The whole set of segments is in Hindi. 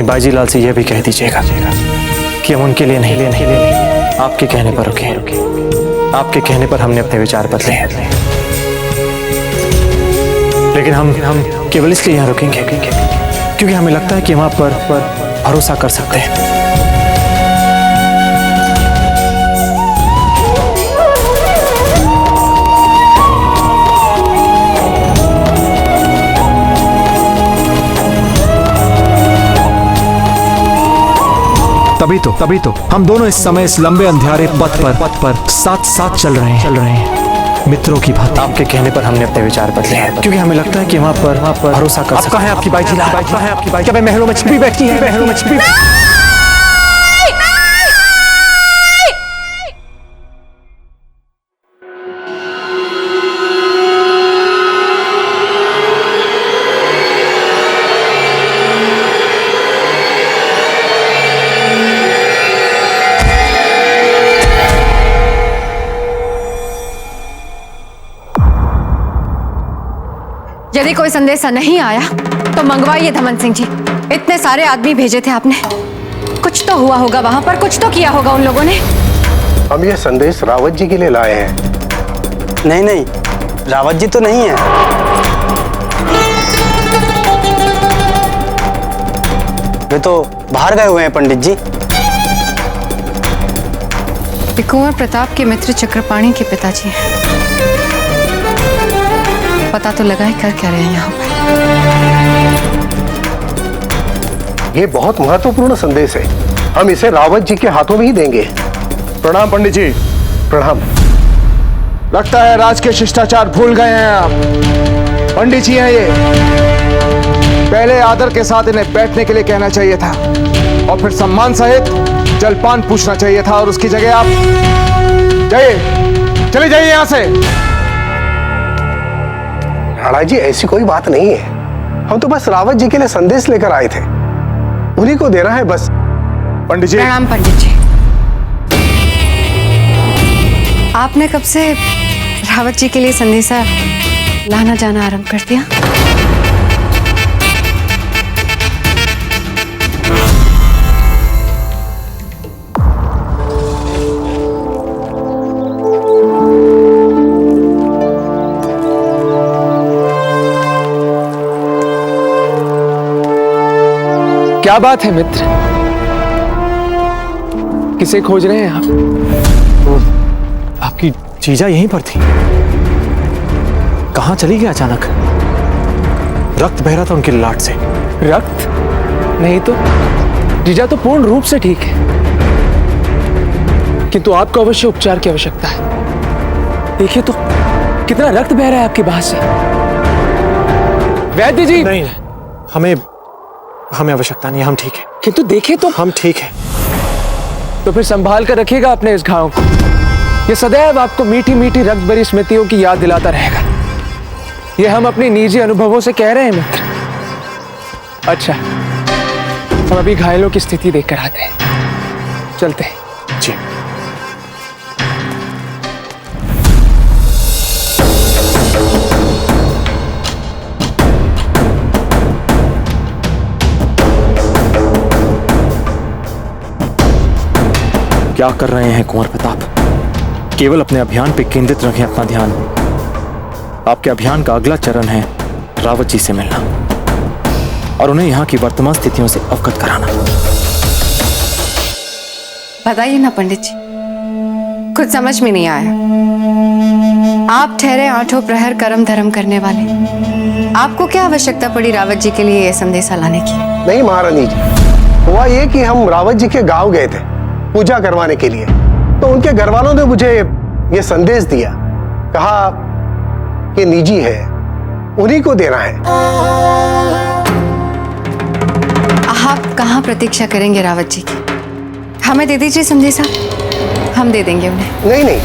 बाजीलाल से यह भी कह दीजिएगा कि हम उनके लिए नहीं, आपके कहने पर रुके। आपके कहने पर हमने अपने विचार बदले हैं, लेकिन हम केवल इसलिए यहाँ रुकेंगे क्योंकि हमें लगता है कि हम आप पर भरोसा कर सकते हैं। तभी तो हम दोनों इस समय इस लंबे अंधियारे पथ पर साथ साथ चल रहे हैं मित्रों की भांति। आपके कहने पर हमने अपने विचार बदले हैं क्योंकि हमें लगता है कि वहाँ पर भरोसा कर सकते हैं। है आपकी बाईजीलाल? कहाँ है आपकी बाई? क्या वे महलों में छिपी बैठी है? महलों में छिपी यदि कोई संदेशा नहीं आया तो मंगवाइए धमन सिंह जी। इतने सारे आदमी भेजे थे आपने, कुछ तो हुआ होगा वहां पर, कुछ तो किया होगा उन लोगों ने। हम ये संदेश रावत जी के लिए लाए हैं। नहीं, रावत जी तो नहीं है। वे तो बाहर गए हुए हैं पंडित जी। कुंवर प्रताप के मित्र चक्रपाणी के पिताजी हैं। पता तो लगा ही कर क्या रहे हैं यहाँ पर। ये बहुत महत्वपूर्ण संदेश है, हम इसे रावत जी के हाथों में ही देंगे। प्रणाम पंडित जी। प्रणाम। लगता है राज के शिष्टाचार भूल गए हैं आप। पंडित जी हैं ये, पहले आदर के साथ इन्हें बैठने के लिए कहना चाहिए था और फिर सम्मान सहित जलपान पूछना चाहिए था, और उसकी जगह आप चले जाइए यहाँ से। राणा जी, ऐसी कोई बात नहीं है, हम तो बस रावत जी के लिए संदेश लेकर आए थे, उन्हीं को देना है बस। पंडित जी। प्रणाम पंडित जी। आपने कब से रावत जी के लिए संदेशा लाना जाना आरंभ कर दिया? क्या बात है मित्र, किसे खोज रहे हैं आप? तो आपकी जीजा यहीं पर थी, कहां चली गई अचानक? रक्त बह रहा था उनकी लाट से। रक्त? नहीं तो जीजा तो पूर्ण रूप से ठीक है, किंतु आपको अवश्य उपचार की आवश्यकता है। देखिए तो कितना रक्त बह रहा है आपकी बाह से। वैद्य जी। नहीं, हमें आवश्यकता नहीं है, हम ठीक है। किंतु देखे तो हम ठीक है। तो फिर संभाल कर रखिएगा अपने इस घाव को, ये सदैव आपको मीठी मीठी रक्त भरी स्मृतियों की याद दिलाता रहेगा। ये हम अपने निजी अनुभवों से कह रहे हैं मित्र। अच्छा, हम अभी घायलों की स्थिति देखकर आते हैं, चलते हैं। जी। क्या कर रहे हैं कुंवर प्रताप? केवल अपने अभियान पे केंद्रित रखें अपना ध्यान। आपके अभियान का अगला चरण है रावत जी से मिलना और उन्हें यहाँ की वर्तमान स्थितियों से अवगत कराना। बताइए ना पंडित जी, कुछ समझ में नहीं आया। आप ठहरे आठों प्रहर कर्म धर्म करने वाले, आपको क्या आवश्यकता पड़ी रावत जी के लिए यह संदेशा लाने की? नहीं महारानी जी, हुआ ये कि हम रावत जी के गांव गए थे पूजा करवाने के लिए, तो उनके घर वालों ने मुझे ये संदेश दिया, कहा कि निजी है, उन्हीं को देना है। आप कहाँ प्रतीक्षा करेंगे रावत जी की? हमें दे दीजिए संदेशा, हम दे देंगे उन्हें। नहीं,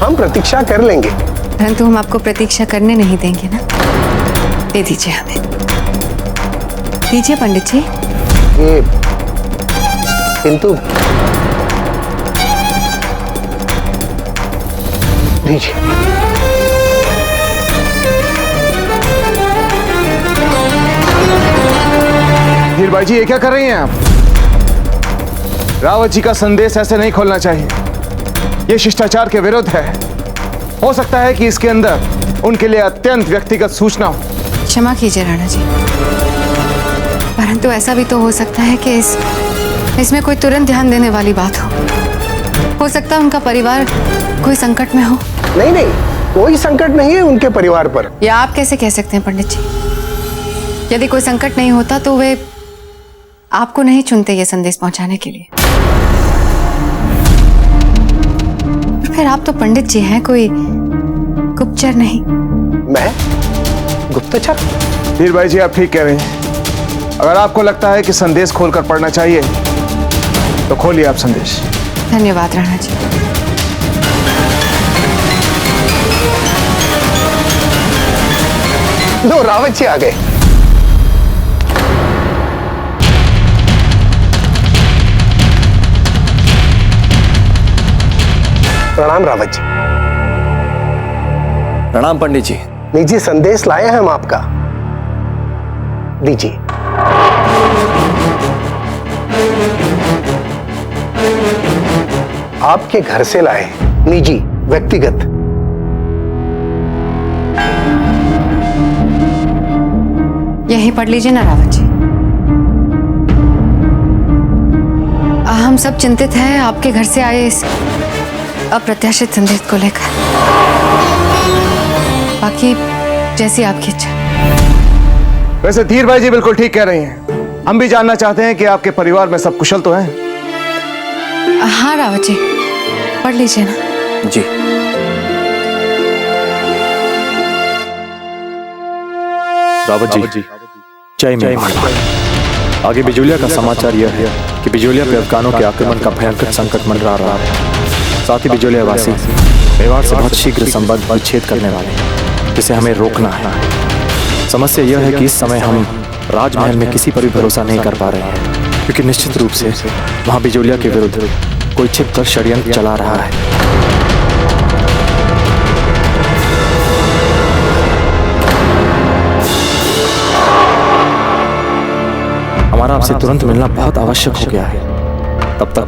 हम प्रतीक्षा कर लेंगे। परंतु हम आपको प्रतीक्षा करने नहीं देंगे ना। दे दीजिए हमें, दीजिए पंडित जी। ये किंतु दीजिए। भाई जी, ये क्या कर रही हैं आप? रावत जी का संदेश ऐसे नहीं खोलना चाहिए। ये शिष्टाचार के विरुद्ध है। हो सकता है कि इसके अंदर उनके लिए अत्यंत व्यक्तिगत सूचना हो। क्षमा कीजिए राणा जी, परंतु ऐसा भी तो हो सकता है कि इसमें कोई तुरंत ध्यान देने वाली बात हो सकता है उनका परिवार कोई संकट में हो। नहीं नहीं, कोई संकट नहीं है उनके परिवार पर। या आप कैसे कह सकते हैं पंडित जी? यदि कोई संकट नहीं होता तो वे आपको नहीं चुनते ये संदेश पहुंचाने के लिए। फिर आप तो पंडित जी हैं, कोई गुप्तचर नहीं। मैं गुप्तचर? धीर भाई जी, आप ठीक कह रहे हैं। अगर आपको लगता है कि संदेश खोलकर पढ़ना चाहिए तो खोलिए आप संदेश। धन्यवाद राणा जी। लो, रावत जी आ गए। प्रणाम रावत जी। प्रणाम पंडित जी। निजी संदेश लाए हैं हम आपका, दीजिए। आपके घर से लाए, निजी, व्यक्तिगत। यही पढ़ लीजिए ना रावत जी। हम सब चिंतित हैं आपके घर से आए इस अप्रत्याशित संदेश को लेकर। बाकी जैसी आपकी इच्छा। वैसे धीर भाई जी बिल्कुल ठीक कह रही हैं। हम भी जानना चाहते हैं कि आपके परिवार में सब कुशल तो हैं? हाँ रावत जी, पढ़ लीजिए ना। जी। रावत जी, जय मां। आगे बिजोलिया का समाचार यह है कि बिजोलिया पे अफगानों के आक्रमण का भयंकर संकट मंडरा रहा है। साथ ही बिजोलिया वासी मेवाड़ से बहुत शीघ्र संबंध विच्छेद करने वाले हैं, जिसे हमें रोकना है। समस्या यह है कि इस समय हम राजमहल में किसी पर भी भरोसा नहीं कर पा रहे हैं, क्योंकि निश्चित रूप से वहां बिजोलिया के विरुद्ध कोई छिपकर षड्यंत्र चला रहा है। हमारा आपसे तुरंत मिलना बहुत आवश्यक हो गया है। तब तक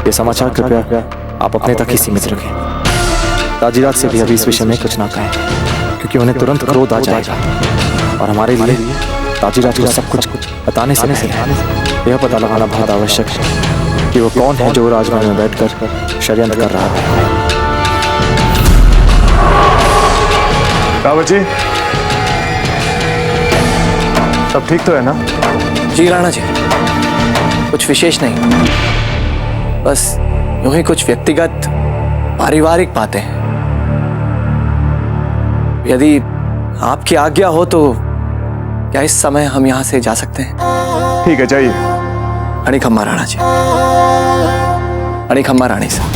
ये समाचार कृपया आप अपने तक ही सीमित रखें। ताजीरात से भी अभी इस विषय में कुछ ना कहें, क्योंकि उन्हें तुरंत क्रोध आ जाएगा और हमारे लिए ताजीरात को सब कुछ बताने से पहले यह पता लगाना बहुत आवश्यक है कि वो कौन है जो राजमहल में बैठकर षड्यंत्र कर रहा है। रावत जी, सब ठीक तो है ना? जी राणा जी, कुछ विशेष नहीं, बस यूं ही कुछ व्यक्तिगत पारिवारिक बातें हैं। यदि आपकी आज्ञा हो तो क्या इस समय हम यहां से जा सकते हैं? ठीक है, जाइए। अणिखम्मा राणा जी, अणिखम्मा रानी साहब।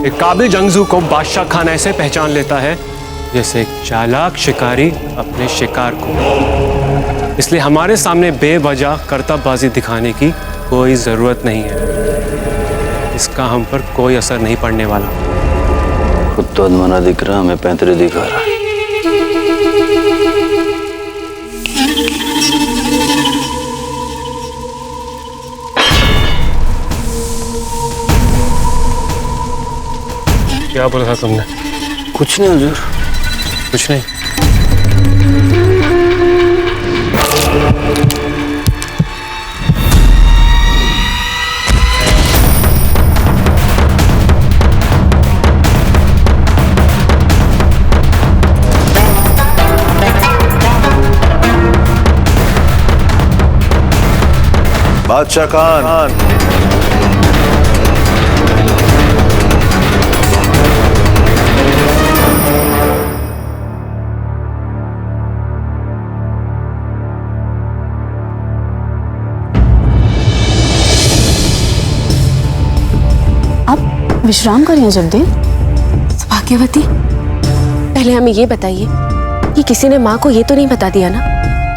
एक काबिल जंगजू को बादशाह खान ऐसे पहचान लेता है जैसे एक चालाक शिकारी अपने शिकार को। इसलिए हमारे सामने बेवजह करतबबाजी दिखाने की कोई जरूरत नहीं है। इसका हम पर कोई असर नहीं पड़ने वाला। खुद तो अदमना दिख रहा, हमें पैंतरे दिखा रहा। क्या बोला था तुमने? कुछ नहीं हुजूर। कुछ नहीं। बादशाह खान, विश्राम करें जगदेव। भाग्यवती, पहले हमें ये बताइए कि किसी ने माँ को ये तो नहीं बता दिया ना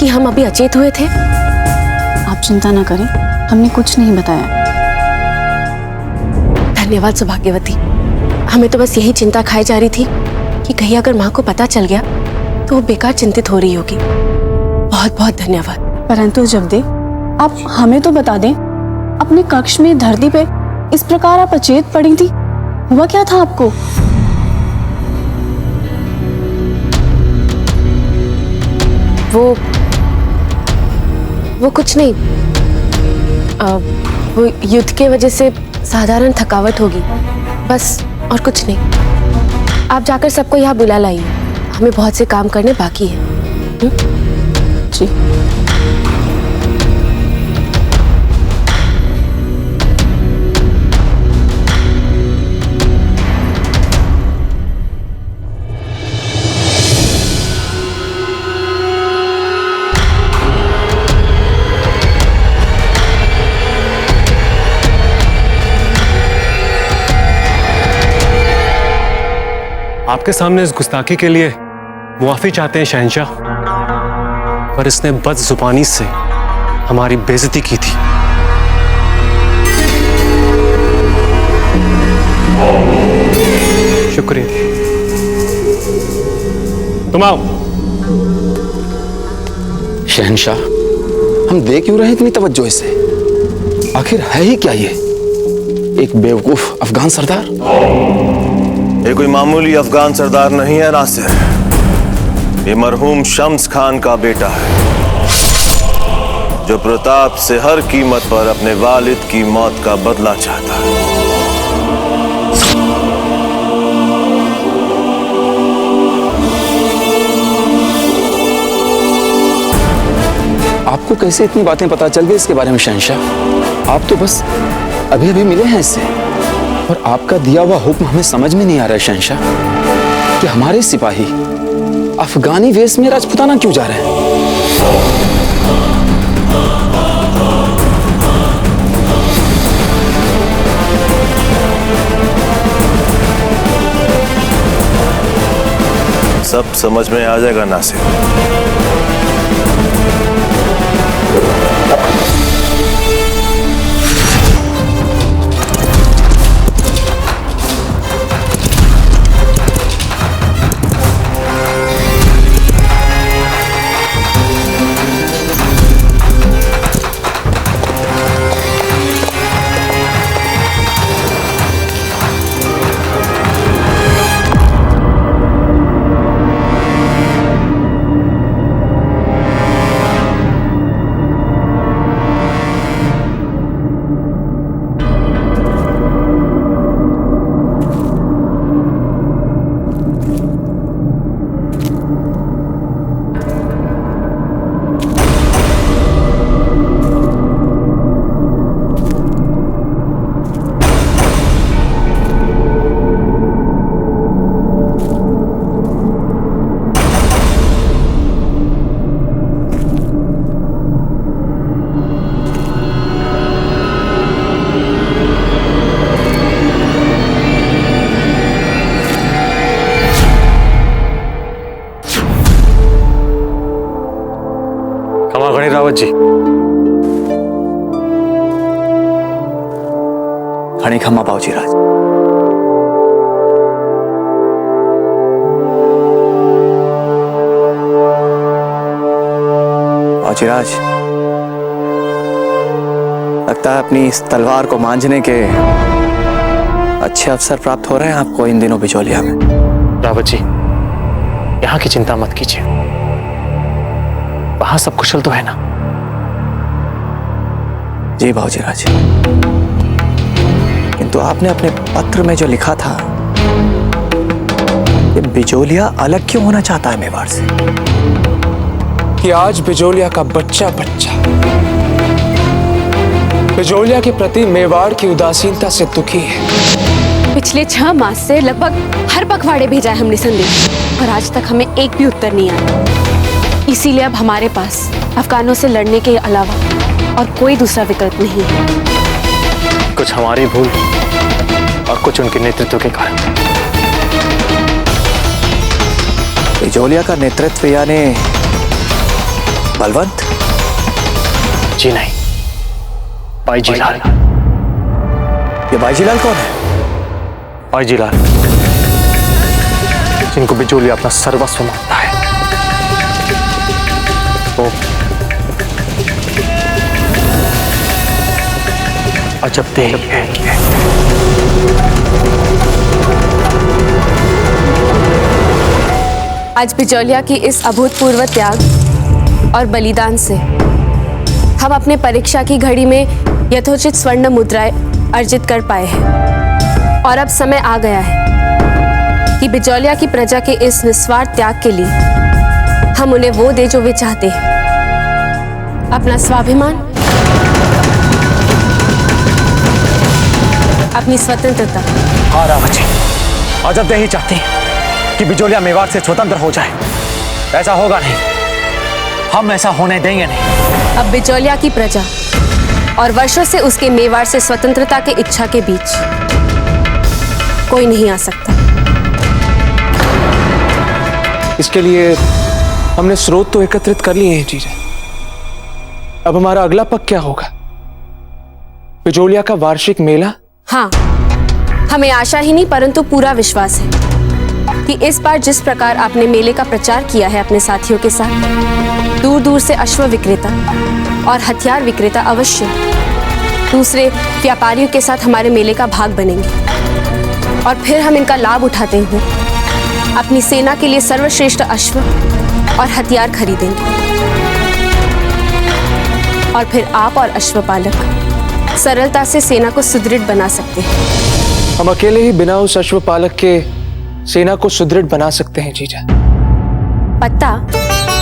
कि हम अभी अचेत हुए थे? आप चिंता ना करें, हमने कुछ नहीं बताया। धन्यवाद सौभाग्यवती। हमें तो बस यही चिंता खाई जा रही थी कि कहीं अगर माँ को पता चल गया तो वो बेकार चिंतित हो रही होगी। बहुत बहुत धन्यवाद। परंतु जगदेव, आप हमें तो बता दें, अपने कक्ष में धरती पे इस प्रकार आप अचेत पड़ी थी, हुआ क्या था आपको? वो कुछ नहीं। वो युद्ध के वजह से साधारण थकावट होगी, बस, और कुछ नहीं। आप जाकर सबको यहाँ बुला लाइए, हमें बहुत से काम करने बाकी है। जी। आपके सामने इस गुस्ताखी के लिए मुआफी चाहते हैं शहंशाह, पर इसने बदजुबानी से हमारी बेइज्जती की थी। शुक्रिया। तुम आओ। शहंशाह, हम देख क्यों रहे इतनी तवज्जो से? आखिर है ही क्या ये? एक बेवकूफ अफगान सरदार? ये कोई मामूली अफगान सरदार नहीं है नासिर। ये मरहूम शम्स खान का बेटा है, जो प्रताप से हर कीमत पर अपने वालिद की मौत का बदला चाहता है। आपको कैसे इतनी बातें पता चल गई इसके बारे में शहंशाह? आप तो बस अभी अभी मिले हैं इससे, और आपका दिया हुआ हुक्म हमें समझ में नहीं आ रहा है शहंशाह कि हमारे सिपाही अफगानी वेश में राजपुताना क्यों जा रहे हैं? सब समझ में आ जाएगा नासिर। खड़ी खम्मा बाबूजी राज। बाबूजी राज, लगता है अपनी इस तलवार को मांझने के अच्छे अवसर प्राप्त हो रहे हैं आपको इन दिनों बिचौलिया में। रावत जी, यहाँ की चिंता मत कीजिए, वहां सब कुशल तो है ना? जी बाबूजी राज, किंतु आपने अपने पत्र में जो लिखा था कि बिचौलिया अलग क्यों होना चाहता है मेवाड़ से? कि आज बिचौलिया का बच्चा बिचौलिया के प्रति मेवाड़ की उदासीनता से दुखी है। पिछले 6 मास से लगभग हर पखवाड़े भेजा है हमने संदेश, और आज तक हमें एक भी उत्तर नहीं आया। इसीलिए अब हमारे पास अफगानों से लड़ने के अलावा और कोई दूसरा विकल्प नहीं है। कुछ हमारी भूल और कुछ उनके नेतृत्व के कारण। बिचौलिया का नेतृत्व यानी बलवंत? जी नहीं, बाईजीलाल। ये बाईजीलाल कौन है? बाईजीलाल, जिनको बिचौलिया अपना सर्वस्व मानता है। वो अजबदेही है। आज बिचौलिया की इस अभूतपूर्व त्याग और बलिदान से हम अपने परीक्षा की घड़ी में यथोचित स्वर्ण मुद्राएं अर्जित कर पाए हैं। और अब समय आ गया है कि बिचौलिया की प्रजा के इस निस्वार्थ त्याग के लिए हम उन्हें वो दे जो वे चाहते हैं, अपना स्वाभिमान, अपनी स्वतंत्रता। हाँ रावत जी, अजबदेही चाहती है कि बिचौलिया मेवाड़ से स्वतंत्र हो जाए। ऐसा होगा नहीं, हम ऐसा होने देंगे नहीं। अब बिचौलिया की प्रजा और वर्षों से उसके मेवाड़ से स्वतंत्रता के इच्छा के बीच कोई नहीं आ सकता। इसके लिए हमने स्रोत तो एकत्रित कर लिए हैं चीजें। अब हमारा अगला पक क्या होगा? बिचौलिया का वार्षिक मेला? हाँ, हमें आशा ही नहीं परंतु पूरा विश्वास है कि इस बार जिस प्रकार आपने मेले का प्रचार किया है अपने साथियों के साथ, दूर दूर से अश्व विक्रेता और हथियार विक्रेता अवश्य दूसरे व्यापारियों के साथ हमारे मेले का भाग बनेंगे, और फिर हम इनका लाभ उठाते हुए अपनी सेना के लिए सर्वश्रेष्ठ अश्व और हथियार खरीदेंगे। और फिर आप और अश्वपालक सरलता से सेना को सुदृढ़ बना सकते हैं। हम अकेले ही बिना उस अश्वपालक के सेना को सुदृढ़ बना सकते हैं जीजा। पत्ता,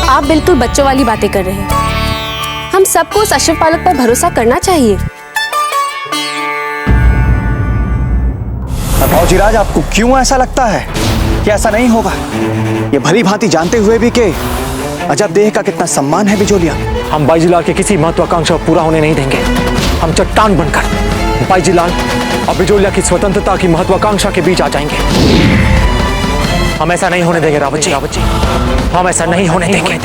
आप बिल्कुल बच्चों वाली बातें कर रहे हैं। हम सबको उस अश्वपालक पर भरोसा करना चाहिए। बाबूजीराज, आपको क्यों ऐसा लगता है कि ऐसा नहीं होगा? ये भली भांति जानते हुए भी कि अजबदेह का कितना सम्मान है बिचौलिया। हम बाईजीलाल के किसी महत्वाकांक्षा पूरा होने नहीं देंगे। हम चट्टान बनकर बाईजीलाल और बिचौलिया की स्वतंत्रता की महत्वाकांक्षा के बीच आ जाएंगे। हम ऐसा नहीं होने देंगे रावत जी, हम ऐसा नहीं होने देंगे।